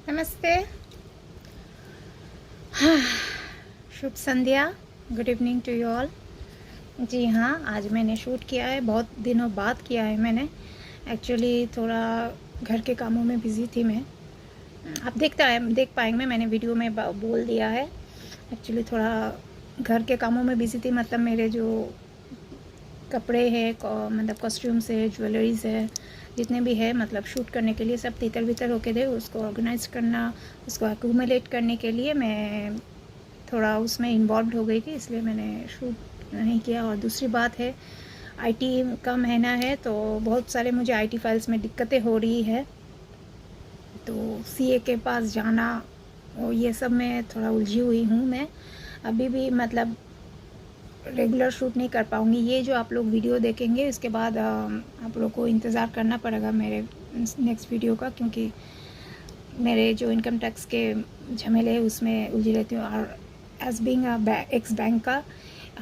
नमस्ते। हाँ, शुभ संध्या। Good evening to you all. जी हाँ, आज मैंने शूट किया है, बहुत दिनों बाद किया है मैंने। एक्चुअली थोड़ा घर के कामों में बिज़ी थी मैं। आप देख पाएंगे, मैंने वीडियो में बोल दिया है। एक्चुअली थोड़ा घर के कामों में बिज़ी थी, मतलब मेरे जो कपड़े हैं, मतलब कॉस्ट्यूम्स है, ज्वेलरीज है, जितने भी है, मतलब शूट करने के लिए सब तितर बितर होके थे। उसको ऑर्गेनाइज करना, उसको एक्यूमुलेट करने के लिए मैं थोड़ा उसमें इन्वॉल्व हो गई थी, इसलिए मैंने शूट नहीं किया। और दूसरी बात है, आईटी का महीना है, तो बहुत सारे मुझे आईटी फाइल्स में दिक्कतें हो रही है, तो सीए के पास जाना और ये सब में थोड़ा उलझी हुई हूँ मैं अभी भी। मतलब रेगुलर शूट नहीं कर पाऊँगी। ये जो आप लोग वीडियो देखेंगे, इसके बाद आप लोग को इंतज़ार करना पड़ेगा मेरे नेक्स्ट वीडियो का, क्योंकि मेरे जो इनकम टैक्स के झमेले है उसमें उलझी रहती हूँ। और एज बिंग एक्स बैंक का,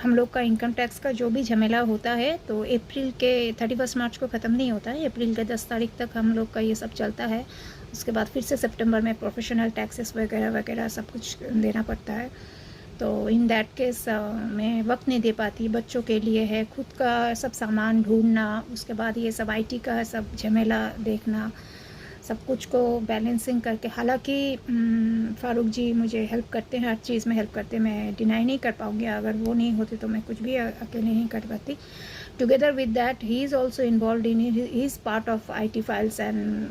हम लोग का इनकम टैक्स का जो भी झमेला होता है, तो अप्रैल के 31 मार्च को ख़त्म नहीं होता है, अप्रैल के 10 तारीख तक हम लोग का ये सब चलता है। उसके बाद फिर से सितंबर में प्रोफेशनल टैक्सेस वगैरह वगैरह सब कुछ देना पड़ता है। तो इन दैट केस मैं वक्त नहीं दे पाती। बच्चों के लिए है, खुद का सब सामान ढूंढना, उसके बाद ये सब आईटी का सब झमेला देखना, सब कुछ को बैलेंसिंग करके। हालांकि फ़ारूक जी मुझे हेल्प करते हैं, हर चीज़ में हेल्प करते हैं, मैं डिनाई नहीं कर पाऊँगी। अगर वो नहीं होते तो मैं कुछ भी अकेले नहीं कर पाती। Together with that he is also involve in, he is part of IT files and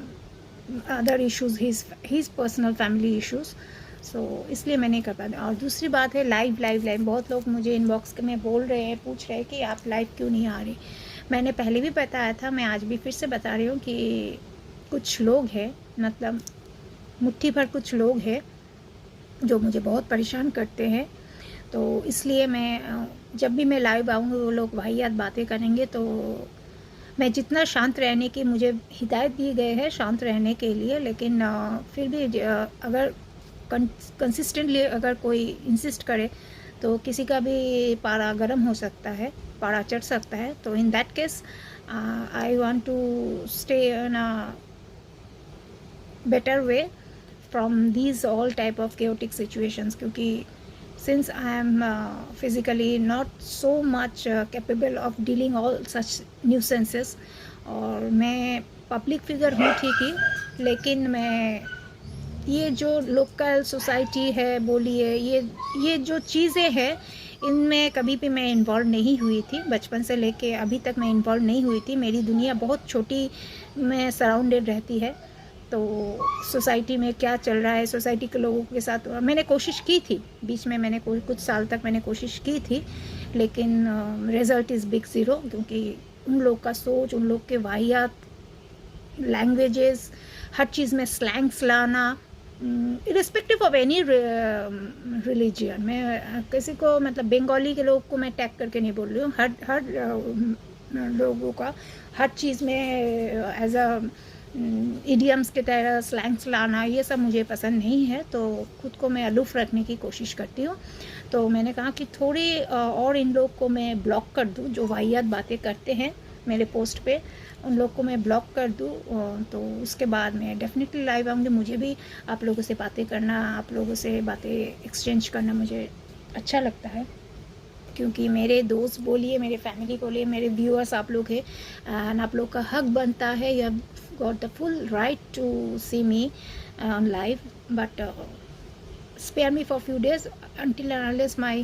other issues, his personal family issues. So इसलिए मैं नहीं कर पाती। और दूसरी बात है, लाइव लाइव लाइव बहुत लोग मुझे इनबॉक्स में बोल रहे हैं, पूछ रहे हैं कि आप लाइव क्यों नहीं आ रही। मैंने पहले भी बताया था, मैं आज भी फिर से बता रही हूँ कि कुछ लोग हैं, मतलब मुट्ठी भर कुछ लोग हैं जो मुझे बहुत परेशान करते हैं। तो इसलिए मैं जब भी मैं लाइव आऊँगी, वो लोग वाहियात बातें करेंगे, तो मैं जितना शांत रहने की मुझे हिदायत दी गई है, शांत रहने के लिए, लेकिन फिर भी अगर कंसिस्टेंटली अगर कोई इंसिस्ट करे तो किसी का भी पारा गर्म हो सकता है, पारा चढ़ सकता है। तो in that case I want to stay in a better way from these all type of chaotic situations, क्योंकि since I am physically not so much capable of dealing all such nuisances, और मैं public figure हूँ ठीक ही, लेकिन मैं ये जो local society है, बोलिए, ये जो चीज़ें हैं, इनमें कभी भी मैं इन्वॉल्व नहीं हुई थी। बचपन से लेके अभी तक मैं इन्वॉल्व नहीं हुई थी। मेरी दुनिया बहुत छोटी में सराउंडेड रहती है। तो सोसाइटी में क्या चल रहा है, सोसाइटी के लोगों के साथ मैंने कोशिश की थी, बीच में मैंने कुछ साल तक मैंने कोशिश की थी, लेकिन रिज़ल्ट इज़ बिग ज़ीरो, क्योंकि उन लोग का सोच, उन लोग के वाहियात लैंग्वेजेस, हर चीज़ में स्लैंग्स लाना, इरिस्पेक्टिव ऑफ एनी रिलीजियन। मैं किसी को, मतलब बंगाली के लोग को मैं टैग करके नहीं बोल रही हूँ, हर लोगों का हर चीज़ में एज अ इडियम्स के तरह स्लैंग्स लाना, ये सब मुझे पसंद नहीं है। तो खुद को मैं अलूफ़ रखने की कोशिश करती हूँ। तो मैंने कहा कि थोड़ी और इन लोग को मैं ब्लॉक कर दूँ, जो वाहियात बातें करते हैं मेरे पोस्ट पे, उन लोग को मैं ब्लॉक कर दूँ। तो उसके बाद मैं डेफिनेटली लाइव आऊँगी। मुझे भी आप लोगों से बातें करना, आप लोगों से बातें एक्सचेंज करना मुझे अच्छा लगता है, क्योंकि मेरे दोस्त बोलिए, मेरे फैमिली बोलिए, मेरे व्यूअर्स आप लोग हैं, एंड आप लोग का हक बनता है, you have got the full right to see me on live, but spare me for few days until and unless my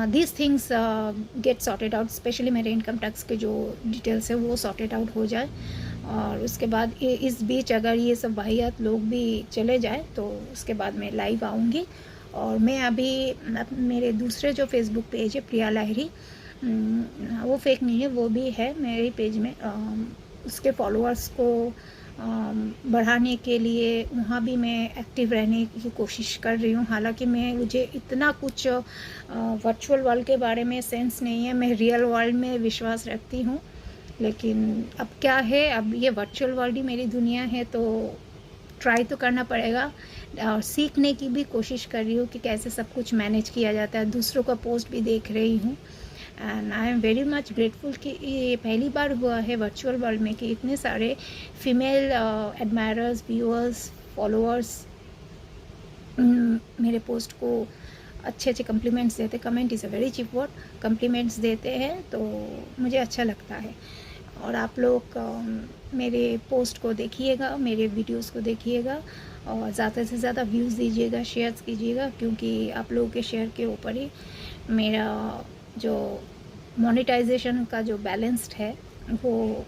these things get sorted out, specially मेरे इनकम टैक्स के जो डिटेल्स है वो सॉर्टेड आउट हो जाए। और उसके बाद इस बीच अगर ये सब वाहियात लोग भी चले जाए, तो उसके बाद मैं लाइव आऊँगी। और मैं अभी मेरे दूसरे जो फेसबुक पेज है, प्रिया लाहिरी, वो फेक नहीं है, वो भी है मेरे पेज में। उसके फॉलोअर्स को बढ़ाने के लिए वहाँ भी मैं एक्टिव रहने की कोशिश कर रही हूँ। हालांकि मुझे इतना कुछ वर्चुअल वर्ल्ड के बारे में सेंस नहीं है, मैं रियल वर्ल्ड में विश्वास रखती हूँ। लेकिन अब क्या है, अब ये वर्चुअल वर्ल्ड ही मेरी दुनिया है, तो ट्राई तो करना पड़ेगा। और सीखने की भी कोशिश कर रही हूँ कि कैसे सब कुछ मैनेज किया जाता है। दूसरों का पोस्ट भी देख रही हूँ, and I am very much grateful कि ये पहली बार हुआ है वर्चुअल वर्ल्ड में कि इतने सारे फीमेल एडमायरर्स, व्यूअर्स, फॉलोअर्स मेरे पोस्ट को अच्छे अच्छे कम्प्लीमेंट्स देते, comment is a very cheap word, compliments देते हैं तो मुझे अच्छा लगता है। और आप लोग मेरे पोस्ट को देखिएगा, मेरे वीडियोस को देखिएगा और ज़्यादा से ज़्यादा व्यूज़ दीजिएगा, शेयर्स कीजिएगा, क्योंकि आप लोगों के शेयर के ऊपर ही मेरा जो मोनेटाइजेशन का जो बैलेंस्ड है वो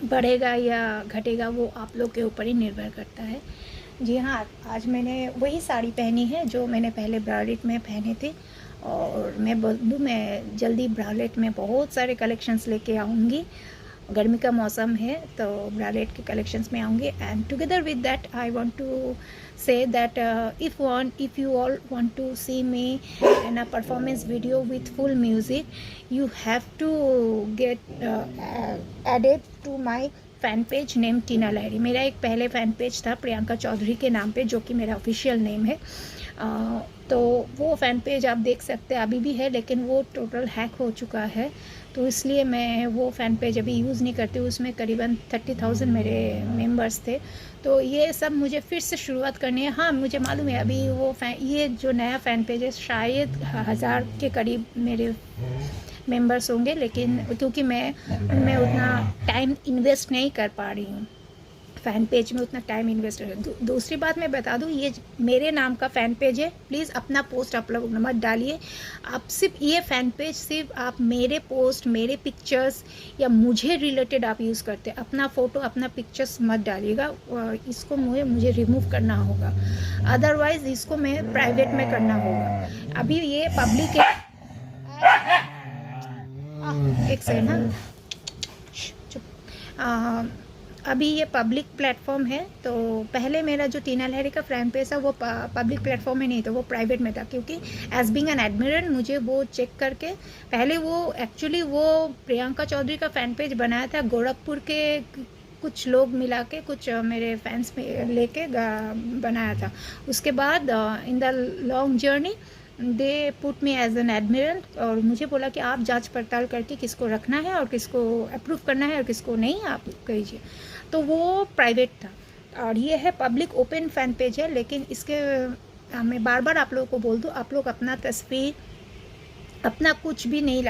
बढ़ेगा या घटेगा, वो आप लोग के ऊपर ही निर्भर करता है। जी हाँ, आज मैंने वही साड़ी पहनी है जो मैंने पहले ब्रालेट में पहने थे, और मैं बोलूँ मैं जल्दी ब्रालेट में बहुत सारे कलेक्शंस लेके आऊँगी। गर्मी का मौसम है तो ब्रालेट के कलेक्शंस में आऊँगी। And together with that I want to say that if you all want to see me in a performance video with full music, you have to get added to my fan page name Tina Lahiri. मेरा एक पहले fan page था प्रियंका चौधरी के नाम पे, जो कि मेरा ऑफिशियल नेम है। तो वो फ़ैन पेज आप देख सकते हैं, अभी भी है लेकिन वो टोटल हैक हो चुका है, तो इसलिए मैं वो फ़ैन पेज अभी यूज़ नहीं करती हूँ। उसमें करीबन 30,000 मेरे मेंबर्स थे, तो ये सब मुझे फिर से शुरुआत करनी है। हाँ, मुझे मालूम है अभी वो ये जो नया फ़ैन पेज है शायद 1000 के करीब मेरे मेंबर्स होंगे, लेकिन क्योंकि मैं उनमें उतना टाइम इन्वेस्ट नहीं कर पा रही हूँ, फ़ैन पेज में उतना टाइम इन्वेस्ट है। दूसरी बात मैं बता दूँ, ये मेरे नाम का फ़ैन पेज है, प्लीज़ अपना पोस्ट आप लोग मत डालिए। आप सिर्फ ये फ़ैन पेज सिर्फ आप मेरे पोस्ट, मेरे पिक्चर्स या मुझे रिलेटेड आप यूज़ करते, अपना फ़ोटो अपना पिक्चर्स मत डालिएगा। इसको मुझे रिमूव करना होगा, अदरवाइज़ इसको मैं प्राइवेट में करना होगा। अभी ये पब्लिक है, एक सेकेंड ना, चुप। अभी ये पब्लिक प्लेटफॉर्म है, तो पहले मेरा जो टीना लहरी का फ़ैन पेज था वो पब्लिक प्लेटफॉर्म में नहीं था, वो प्राइवेट में था, क्योंकि एज बीइंग एन एडमिरल मुझे वो चेक करके पहले वो एक्चुअली वो प्रियंका चौधरी का फ़ैन पेज बनाया था, गोरखपुर के कुछ लोग मिला के, कुछ मेरे फैंस में लेके बनाया था। उसके बाद in the long journey they put me as an admiral, और मुझे बोला कि आप जांच पड़ताल करके किसको रखना है और किसको अप्रूव करना है और किसको नहीं, आप कहिए। तो वो प्राइवेट था, और ये है पब्लिक ओपन फ़ैन पेज है। लेकिन इसके मैं बार बार आप लोगों को बोल दूँ, आप लोग अपना तस्वीर अपना कुछ भी नहीं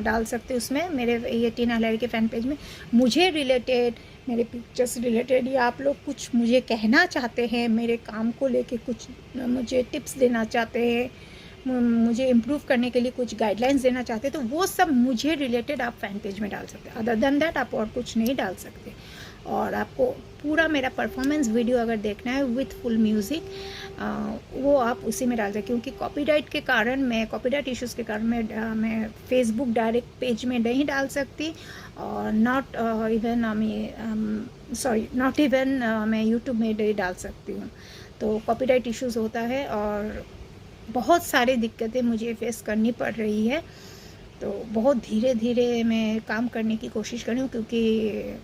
डाल सकते उसमें, मेरे ये टीना लहरी के फ़ैन पेज में। मुझे रिलेटेड, मेरे पिक्चर्स रिलेटेड, या आप लोग कुछ मुझे कहना चाहते हैं, मेरे काम को लेके कुछ मुझे टिप्स देना चाहते हैं, मुझे इम्प्रूव करने के लिए कुछ गाइडलाइंस देना चाहते हैं, तो वो सब मुझे रिलेटेड आप फ़ैन पेज में डाल सकते हैं। अदर देन दैट आप और कुछ नहीं डाल सकते। और आपको पूरा मेरा परफॉर्मेंस वीडियो अगर देखना है विथ फुल म्यूज़िक, वो आप उसी में डाल दें, क्योंकि कॉपीराइट के कारण, मैं कॉपीराइट इश्यूज़ के कारण मैं फेसबुक डायरेक्ट पेज में नहीं डाल सकती, और नॉट इवन मैं यूट्यूब में नहीं डाल सकती हूँ। तो कॉपीराइट इश्यूज़ होता है और बहुत सारी दिक्कतें मुझे फेस करनी पड़ रही है। तो बहुत धीरे धीरे मैं काम करने की कोशिश कर रही हूँ, क्योंकि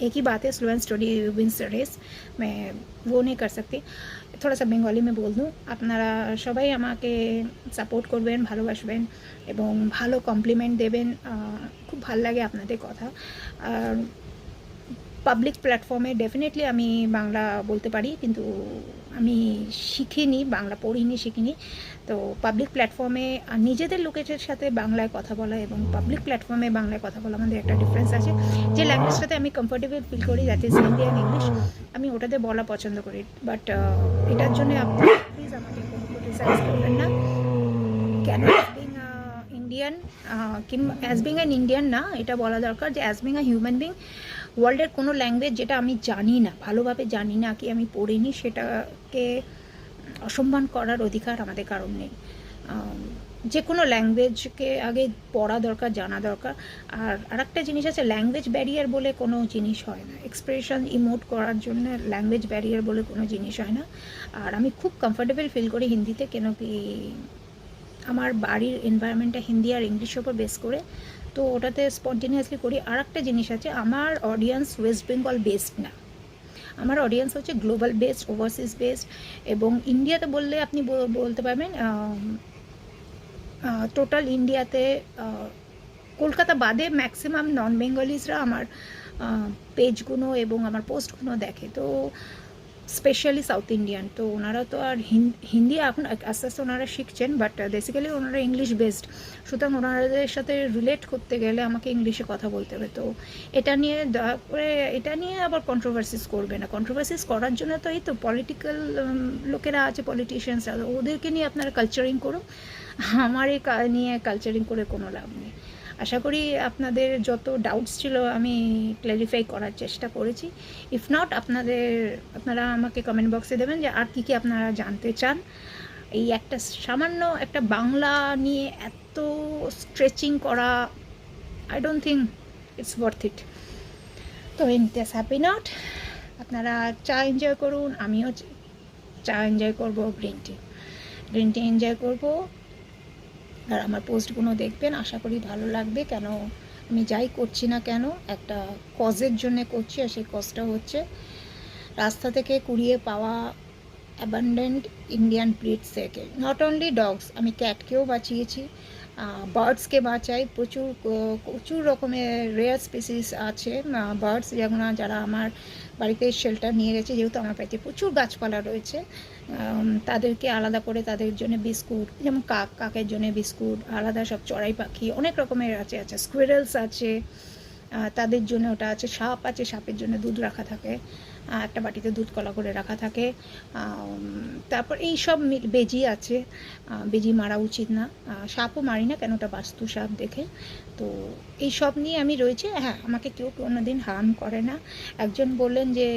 एक ही बात है, slow and steady wins the race, मैं वो नहीं कर सकती। थोड़ा सा बेंगली में बोल दूँ, আপনারা সবাই আমাকে সাপোর্ট করবেন, ভালোবাসবেন এবং ভালো কমপ্লিমেন্ট দেবেন। খুব ভালো লাগে আপনাদের কথা। আর পাবলিক প্ল্যাটফর্মে ডেফিনেটলি আমি বাংলা বলতে পারি, কিন্তু আমি শিখিনি, বাংলা পড়িনি, শিখিনি। তো পাবলিক প্ল্যাটফর্মে নিজেদের লোকেদের সাথে বাংলায় কথা বলা এবং পাবলিক প্ল্যাটফর্মে বাংলায় কথা বলা আমাদের একটা ডিফারেন্স আছে। যে ল্যাঙ্গুয়েজটাতে আমি কমফোর্টেবল ফিল করি, that is Hindi and English, আমি ওটাতে বলা পছন্দ করি। বাট এটার জন্য আপনি প্লিজ আমাকে কোনো ক্রিটিসাইজ করবেন না। কেন Indian, as being an Indian না, এটা বলা দরকার যে as being a human being, ওয়ার্ল্ডের কোনো ল্যাঙ্গুয়েজ যেটা আমি জানি না, ভালোভাবে জানি না, কি আমি পড়িনি, সেটাকে অসম্মান করার অধিকার আমাদের কারণ নেই। যে কোনো ল্যাঙ্গুয়েজকে আগে পড়া দরকার, জানা দরকার। আর আরেকটা জিনিস আছে, ল্যাঙ্গুয়েজ ব্যারিয়ার বলে কোনো জিনিস হয় না। এক্সপ্রেশন ইমোট করার জন্য ল্যাঙ্গুয়েজ ব্যারিয়ার বলে কোনো জিনিস হয় না। আর আমি খুব কমফোর্টেবল ফিল করি হিন্দিতে, কেন কি আমার বাড়ির এনভায়রনমেন্টটা হিন্দি আর ইংলিশের উপর বেস করে, তো ওটাতে স্পন্টেনিয়াসলি করি। আর একটা জিনিস আছে, আমার অডিয়েন্স ওয়েস্ট বেঙ্গল বেসড না, আমার অডিয়েন্স হচ্ছে গ্লোবাল বেসড, ওভারসিজ বেসড। এবং ইন্ডিয়াতে বললে আপনি বলতে পারবেন টোটাল ইন্ডিয়াতে কলকাতা বাদে ম্যাক্সিমাম নন বেঙ্গলিজরা আমার পেজগুলো এবং আমার পোস্টগুলো দেখে। তো স্পেশালি সাউথ ইন্ডিয়ান, তো ওনারা তো আর হিন্দি এখন আস্তে আস্তে ওনারা শিখছেন, বাট বেসিক্যালি ওনারা ইংলিশ বেসড, সুতরাং ওনাদের সাথে রিলেট করতে গেলে আমাকে ইংলিশে কথা বলতে হবে। তো এটা নিয়ে দয়া করে, এটা নিয়ে আবার কন্ট্রোভার্সিস করবে না। কন্ট্রোভার্সিস করার জন্য তো এই তো পলিটিক্যাল লোকেরা আছে, পলিটিশিয়ানসরা, ওদেরকে নিয়ে আপনারা কালচারিং করুন, আমার এই নিয়ে কালচারিং করে কোনো লাভ নেই। আশা করি আপনাদের যত ডাউটস ছিল আমি ক্ল্যারিফাই করার চেষ্টা করেছি। ইফ নট, আপনারা আমাকে কমেন্ট বক্সে দেবেন যে আর কী কী আপনারা জানতে চান। এই একটা সামান্য একটা বাংলা নিয়ে এত স্ট্রেচিং করা, I don't think it's worth it. তো ইন দিস হ্যাপি নট, আপনারা চা এনজয় করুন, আমিও চা এনজয় করবো, গ্রিন টি এনজয় করবো। আর আমার পোস্টগুলো দেখবেন, আশা করি ভালো লাগবে। কেন আমি যাই করছি না কেন একটা কজের জন্য করছি, আর সেই কজটা হচ্ছে রাস্তা থেকে কুড়িয়ে পাওয়া অ্যাবান্ডেন্ট ইন্ডিয়ান ব্রিডস থেকে। নট অনলি ডগস, আমি ক্যাটকেও বাঁচিয়েছি, বার্ডসকে বাঁচাই। প্রচুর রকমের রেয়ার স্পিসিস আছে বার্ডস, যেমন যারা আমার বাড়িতে শেল্টার নিয়ে গেছে, যেহেতু আমার বাড়িতে প্রচুর গাছপালা রয়েছে, তাদেরকে আলাদা করে তাদের জন্য বিস্কুট, যেমন কাকের জন্য বিস্কুট আলাদা, সব চড়াই পাখি অনেক রকমের আছে, স্কুইরেলস আছে, তাদের জন্য ওটা আছে। সাপ আছে, সাপের জন্য দুধ রাখা থাকে, একটা বাটিতে দুধ কলা করে রাখা থাকে। তারপর এই সব বেজি আছে, বেজি মারা উচিত না, সাপও মারি না, কেন ওটা বাস্তু সাপ দেখে। তো এই সব নিয়ে আমি রয়েছি। হ্যাঁ, আমাকে কেউ কোনো দিন হার্ম করে না। একজন বললেন যে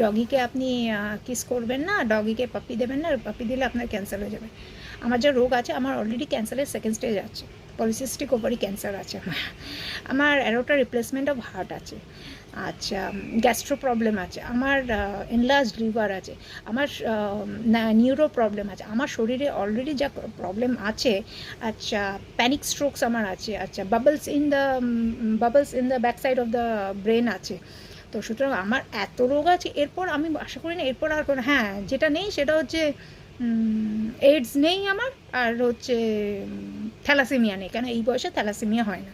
ডগিকে আপনি কিস করবেন না, ডগিকে পাপ্পি দেবেন না, পাপ্পি দিলে আপনার ক্যান্সার হয়ে যাবে। আমার যা রোগ আছে, আমার অলরেডি ক্যান্সারের সেকেন্ড স্টেজ আছে, পলিসিস্টিক ওভারি ক্যান্সার আছে আমার অ্যারোটা রিপ্লেসমেন্ট অফ হার্ট আছে, আচ্ছা গ্যাস্ট্রো প্রবলেম আছে, আমার এনলার্জ লিভার আছে, আমার নিউরো প্রবলেম আছে, আমার শরীরে অলরেডি যা প্রবলেম আছে, আচ্ছা প্যানিক স্ট্রোকস আমার আছে, আচ্ছা bubbles in the back side of the brain আছে। তো সুতরাং আমার এত রোগ আছে, এরপর আমি আশা করি না এরপর আর কোনো, হ্যাঁ যেটা নেই সেটা হচ্ছে এইডস নেই আমার, আর হচ্ছে থ্যালাসেমিয়া নেই, কেন এই বয়সে থ্যালাসেমিয়া হয় না।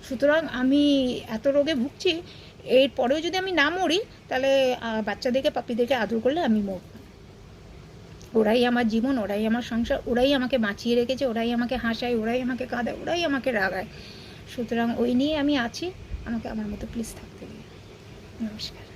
সুতরাং আমি এত রোগে ভুগছি, এরপরেও যদি আমি না মরি, তাহলে বাচ্চাদেরকে পাপ্পিদেরকে আদর করলে আমি মরব। ওরাই আমার জীবন, ওরাই আমার সংসার, ওরাই আমাকে বাঁচিয়ে রেখেছে, ওরাই আমাকে হাসায়, ওরাই আমাকে কাঁদায়, ওরাই আমাকে রাগায়। সুতরাং ওই নিয়ে আমি আছি, আমাকে আমার মতো প্লিজ থাকতে দিন। নমস্কার।